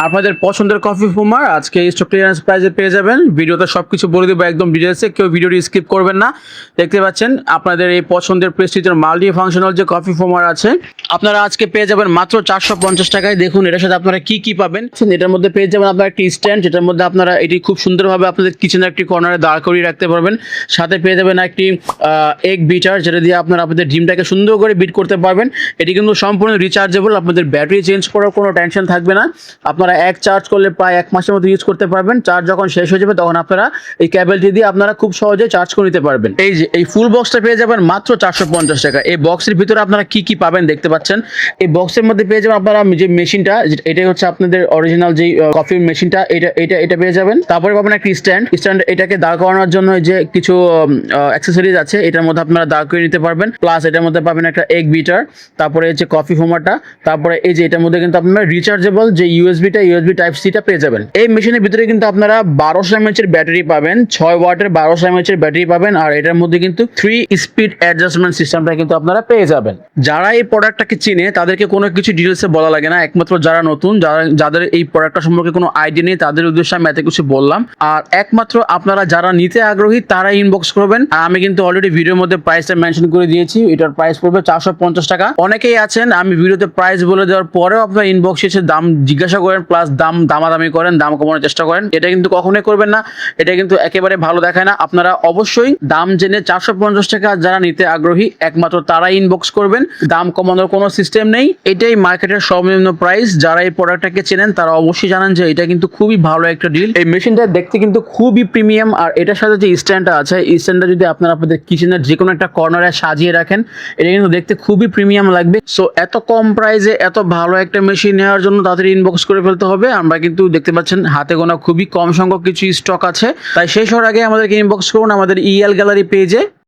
আপনাদের পছন্দের কফি ফুমার আজকে স্টক ক্লিয়ারেন্স প্রাইসে পেয়ে যাবেন। ভিডিওতে সবকিছু বলে দেবো একদম ডিটেলসে, কেউ ভিডিওটি স্কিপ করবেন না। দেখতে পাচ্ছেন আপনাদের এই পছন্দের প্রেস্টিজের মাল্টি ফাংশনাল যে কফি ফুমার আছে আপনারা আজকে পেয়ে যাবেন মাত্র 450 টাকায়। দেখুন এটার সাথে আপনারা কি কি পাবেন। এটার মধ্যে পেয়ে যাবেন আপনারা একটি স্ট্যান্ড, যেটার মধ্যে আপনারা এটি খুব সুন্দরভাবে আপনাদের কিচেনের একটি কর্নারে দাঁড় করিয়ে রাখতে পারবেন। সাথে পেয়ে যাবেন একটি এগ বিটার, যেটা দিয়ে আপনারা আপনাদের ডিমটাকে সুন্দর করে বিট করতে পারবেন। এটি কিন্তু সম্পূর্ণ রিচার্জেবল, আপনাদের ব্যাটারি চেঞ্জ করার কোনো টেনশন থাকবে না। আপনারা এক চার্জ করলে প্রায় 1 মাসের মতো ইউজ করতে পারবেন। চার্জ যখন শেষ হয়ে যাবে তখন আপনারা এই কেবলটি দিয়ে আপনারা খুব সহজে চার্জ করে নিতে পারবেন। এই যে এই ফুল বক্সটা পেয়ে যাবেন মাত্র 450 টাকা। এই বক্সের ভিতরে আপনারা কি কি পাবেন দেখতে পাচ্ছেন। এই বক্সের মধ্যে পেয়ে যাবেন আপনারা যে মেশিনটা, এটাই হচ্ছে আপনাদের অরিজিনাল যে কফি মেশিনটা, এটা পেয়ে যাবেন। তারপরে পাবেন একটা স্ট্যান্ড, এটাকে দাঁড় করানোর জন্য যে কিছু অ্যাক্সেসরিজ আছে এটার মধ্যে আপনারা দাঁড় করে নিতে পারবেন। প্লাস এটার মধ্যে পাবেন একটা এগ বিটার, তারপরে হচ্ছে কফি ফোমারটা, তারপরে এই যে এটার মধ্যে কিন্তু আপনারা রিচার্জেবল যে ইউএসবি টাইপ সি টা পেয়ে যাবেন। এই মেশিনের ভিতরে কিন্তু আপনারা 1200 mAh এর ব্যাটারি পাবেন, 6 ওয়াটের 1200 mAh এর ব্যাটারি পাবেন। আর এটার মধ্যে কিন্তু 3 স্পিড অ্যাডজাস্টমেন্ট সিস্টেমটা কিন্তু আপনারা পেয়ে যাবেন। যারা এই প্রোডাক্টটাকে চিনে তাদেরকে কোনো কিছু ডিটেলসে বলা লাগে না, একমাত্র যারা নতুন, যাদের এই প্রোডাক্টটা সম্পর্কে কোনো আইডিয়া নেই তাদের উদ্দেশ্যে আমি এত কিছু বললাম। আর একমাত্র আপনারা যারা নিতে আগ্রহী তারা ইনবক্স করবেন। আর আমি কিন্তু অলরেডি ভিডিওর মধ্যে প্রাইসটা মেনশন করে দিয়েছি, এটার প্রাইস পড়বে 450 টাকা। অনেকেই আছেন আমি ভিডিওতে প্রাইস বলে দেওয়ার পরেও আপনারা ইনবক্সে এসে দাম জিজ্ঞাসা করেন, প্লাস দামাদামি করেন, দাম কমানোর চেষ্টা করেন। এটা কিন্তু কখনোই করবেন না, এটা কিন্তু একেবারে ভালো দেখায় না। আপনারা অবশ্যই দাম জেনে 450 টাকা যারা নিতে আগ্রহী একমাত্র তারা ইনবক্স করবেন, দাম কমানোর কোনো সিস্টেম নেই। এটাই মার্কেটের সর্বনিম্ন প্রাইস। যারা এই প্রোডাক্টটাকে চেনেন তারা অবশ্যই জানেন যে এটা কিন্তু খুবই ভালো একটা ডিল। এই মেশিনটা দেখতে কিন্তু খুবই প্রিমিয়াম। আর এটার সাথে যে স্ট্যান্ডটা আছে, এই স্ট্যান্ডটা যদি আপনারা আপনাদের কিচেনের যে কোনো একটা কর্নারে সাজিয়ে রাখেন এটা কিন্তু দেখতে খুবই প্রিমিয়াম লাগবে। সো এত কম প্রাইসে এত ভালো একটা মেশিন নেওয়ার জন্য তাদের ইনবক্স করে ফেলতে হবে। আমরা কিন্তু দেখতে পাচ্ছেন হাতে গোনা খুবই কম সংখ্যক কিছু স্টক আছে, তাই শেষ হওয়ার আগে আমাদেরকে ইনবক্স করুন আমাদের ইএল গ্যালারি পেজে।